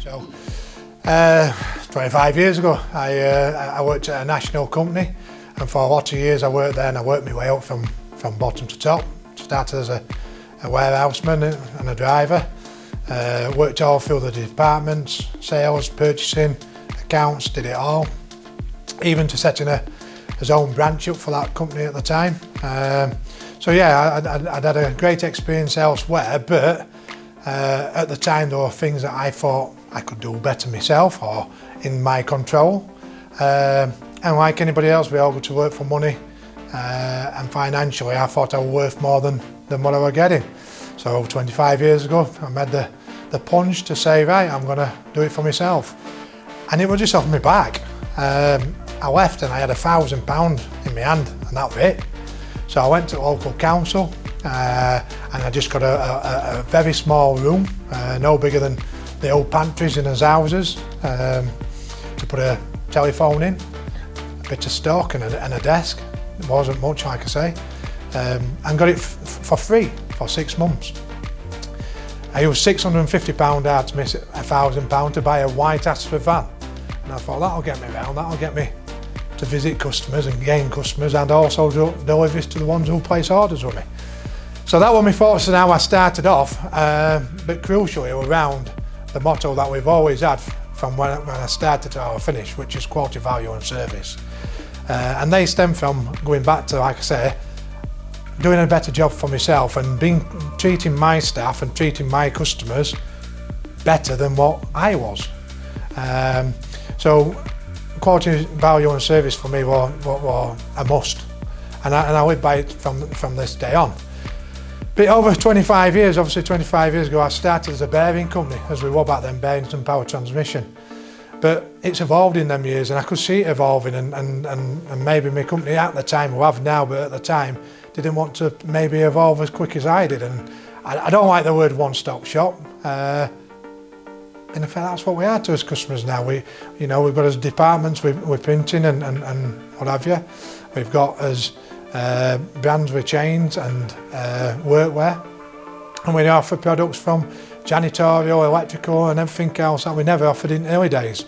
So 25 years ago I worked at a national company, and for a lot of years I worked there, and I worked my way up from bottom to top. Started as a warehouseman and a driver, worked all through the departments, sales, purchasing, accounts, did it all, even to setting his own branch up for that company at the time. So yeah, I'd had a great experience elsewhere, but at the time there were things that I thought I could do better myself or in my control. And like anybody else, we all go to work for money, and financially I thought I was worth more than what I was getting. So 25 years ago I made the plunge to say, right, I'm going to do it for myself. And it was just off my back. I left and I had £1,000 in my hand, and that was it. So I went to local council, and I just got a very small room, no bigger than the old pantries in his houses, to put a telephone in, a bit of stock and a desk. It wasn't much, like I say, and got it for free for 6 months. I used £650 out to miss £1,000 to buy a white Astra van, and I thought that'll get me round, that'll get me to visit customers and gain customers, and also do deliveries to the ones who place orders with me. So that was my thoughts on how I started off, but crucially around the motto that we've always had from when I started to how I finished, which is quality, value and service. And they stem from going back to, like I say, doing a better job for myself and treating my staff and treating my customers better than what I was. So quality, value and service for me were a must, and I live by it from this day on. But over 25 years, obviously 25 years ago, I started as a bearing company, as we were back then, bearings and power transmission. But it's evolved in them years, and I could see it evolving, and maybe my company at the time, who have now, but at the time, didn't want to maybe evolve as quick as I did. And I don't like the word one-stop shop. In fact, that's what we are to as customers now. We've got as departments with printing and what have you. We've got as brands with chains and workwear, and we offer products from janitorial, electrical and everything else that we never offered in the early days.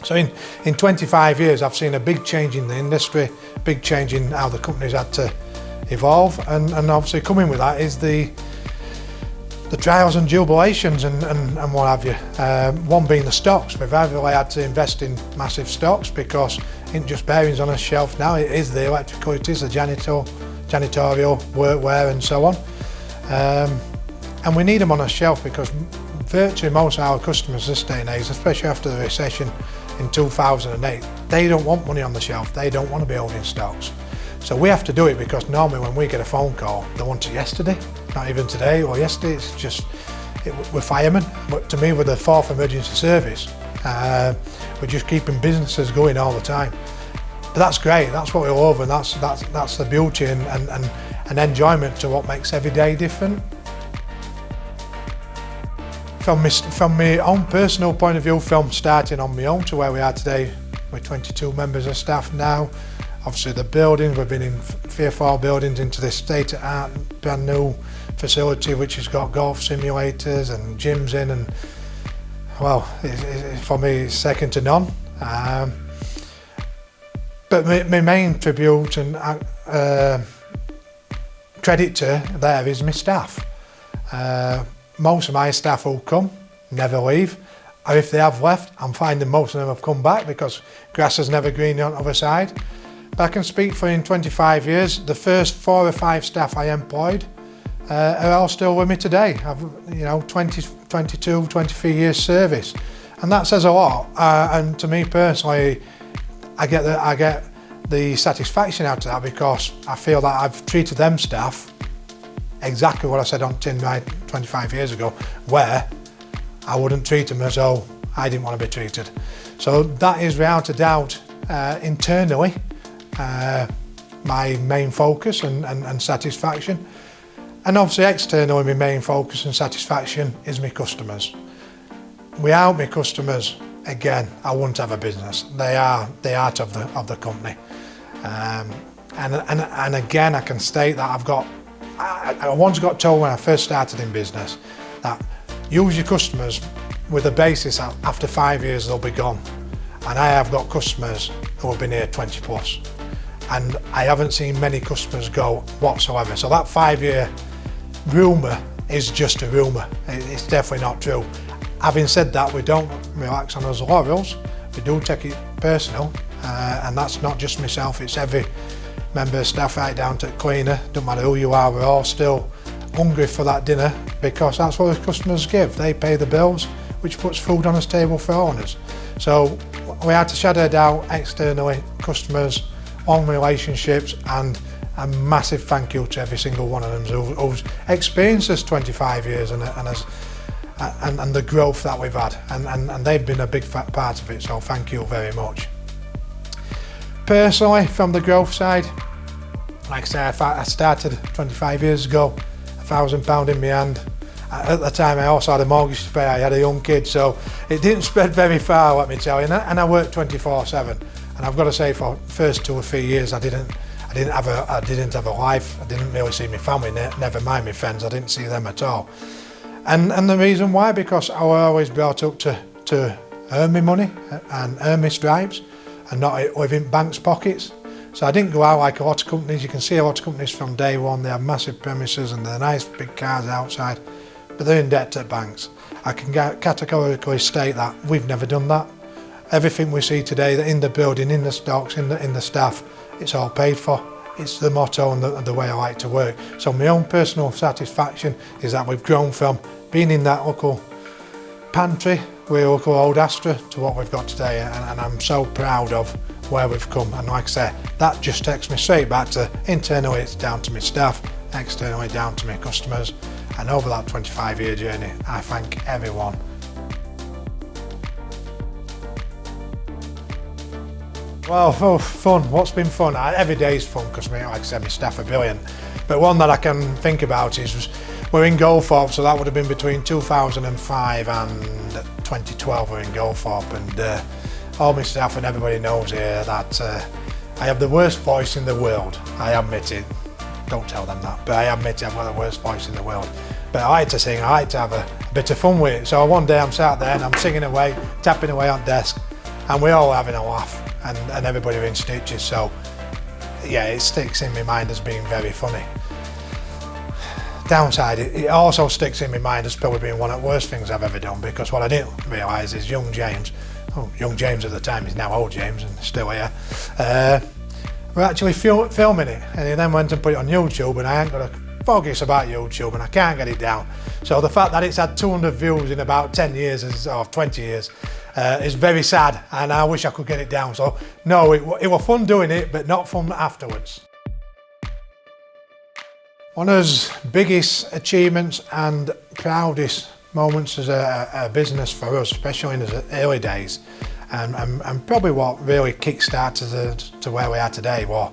So in 25 years I've seen a big change in the industry, big change in how the company's had to evolve, and obviously coming with that is the trials and jubilations and what have you. One being the stocks. We've really had to invest in massive stocks, because it ain't just bearings on a shelf now, it is the electrical, it is the janitorial, workwear and so on. And we need them on a shelf, because virtually most of our customers this day and age, especially after the recession in 2008, they don't want money on the shelf, they don't want to be holding stocks. So we have to do it, because normally when we get a phone call, they want it yesterday, not even today or yesterday. It's just, we're firemen, but to me we're the fourth emergency service. We're just keeping businesses going all the time. But that's great, that's what we love, and that's the beauty and enjoyment to what makes every day different. From my own personal point of view, from starting on my own to where we are today with 22 members of staff now, obviously the buildings, we've been in 3 or 4 buildings into this state-of-the-art brand new facility which has got golf simulators and gyms in, and well, for me it's second to none. But my main tribute and credit to there is my staff. Most of my staff who come never leave, or if they have left, I'm finding most of them have come back, because grass is never green on the other side. But I can speak for in 25 years, the first 4 or 5 staff I employed are all still with me today. I've 20, 22, 23 years service, and that says a lot. And to me personally, I get the satisfaction out of that, because I feel that I've treated them staff exactly what I said on tin right 25 years ago, where I wouldn't treat them as though I didn't want to be treated. So that is without a doubt internally my main focus and satisfaction. And obviously externally my main focus and satisfaction is my customers. Without my customers, again, I wouldn't have a business. They are the heart of the company. And again, I can state that I once got told when I first started in business that use your customers with the basis that after 5 years they'll be gone. And I have got customers who have been here 20 plus. And I haven't seen many customers go whatsoever. So that 5-year rumour is just a rumour. It's definitely not true. Having said that, we don't relax on our laurels. We do take it personal, and that's not just myself, it's every member of staff right down to the cleaner. Don't matter who you are, we're all still hungry for that dinner because that's what the customers give. They pay the bills, which puts food on the table for owners. So we had to shadow it out externally, customers, long relationships, and a massive thank you to every single one of them who's experienced this 25 years and the growth that we've had, and they've been a big part of it, so thank you very much. Personally, from the growth side, like I say, I started 25 years ago, £1,000 in my hand. At the time I also had a mortgage to pay, I had a young kid, so it didn't spread very far, let me tell you, and I worked 24/7, and I've got to say for the first 2 or 3 years I didn't have a life. I didn't really see my family, never mind my friends, I didn't see them at all. And the reason why, because I was always brought up to earn my money and earn my stripes and not live in banks' pockets. So I didn't go out like a lot of companies. You can see a lot of companies from day one, they have massive premises and they're nice big cars outside, but they're in debt to banks. I can categorically state that we've never done that. Everything we see today in the building, in the stocks, in the staff, it's all paid for. It's the motto and the way I like to work. So my own personal satisfaction is that we've grown from being in that local pantry with local old Astra to what we've got today, and I'm so proud of where we've come. And like I say, that just takes me straight back to internally it's down to my staff, externally down to my customers, and over that 25-year journey I thank everyone. Well, fun. What's been fun? Every day is fun because, like I said, my staff are brilliant. But one that I can think about is we're in Goldthorpe, so that would have been between 2005 and 2012. We're in Goldthorpe, and all my staff and everybody knows here that I have the worst voice in the world. I admit it. Don't tell them that, but I admit I've got the worst voice in the world. But I like to sing. I like to have a bit of fun with it. So one day I'm sat there and I'm singing away, tapping away on desk, and we're all having a laugh. And everybody are in stitches, so yeah, it sticks in my mind as being very funny. Downside, it also sticks in my mind as probably being one of the worst things I've ever done, because what I didn't realise is young James at the time, he's now old James and still here, we're actually filming it, and he then went and put it on YouTube, and I ain't got a foggiest about YouTube and I can't get it down. So the fact that it's had 200 views in about 10 years or 20 years is very sad, and I wish I could get it down. So no, it was fun doing it, but not fun afterwards. One of his biggest achievements and proudest moments as a business for us, especially in the early days, and probably what really kick-started us to where we are today, was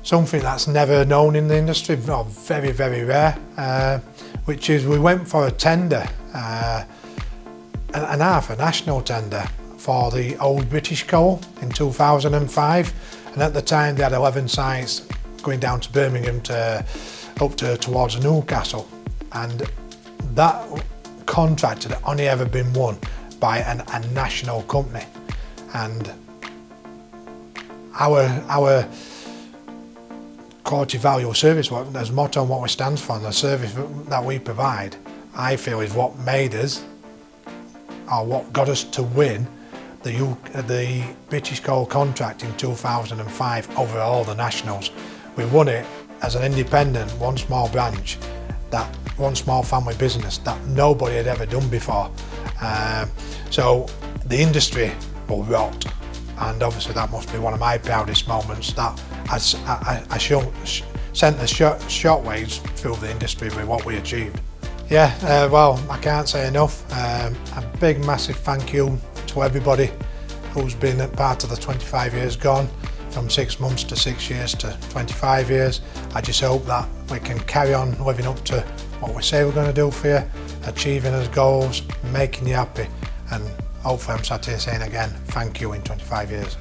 something that's never known in the industry, or very, very rare, which is we went for a tender, a national tender for the old British coal in 2005, and at the time they had 11 sites going down to Birmingham towards Newcastle, and that contract had only ever been won by a national company, and our quality value of service, as motto and what we stand for, and the service that we provide, I feel is what made us, or what got us to win the British Coal contract in 2005 over all the nationals. We won it as an independent, one small branch, that one small family business that nobody had ever done before. So the industry will rot, and obviously that must be one of my proudest moments, that I sent the shockwaves through the industry with what we achieved. Yeah, well, I can't say enough. A big, massive thank you to everybody who's been a part of the 25 years gone, from 6 months to 6 years to 25 years. I just hope that we can carry on living up to what we say we're going to do for you, achieving our goals, making you happy, and hopefully I'm sat here saying again, thank you in 25 years.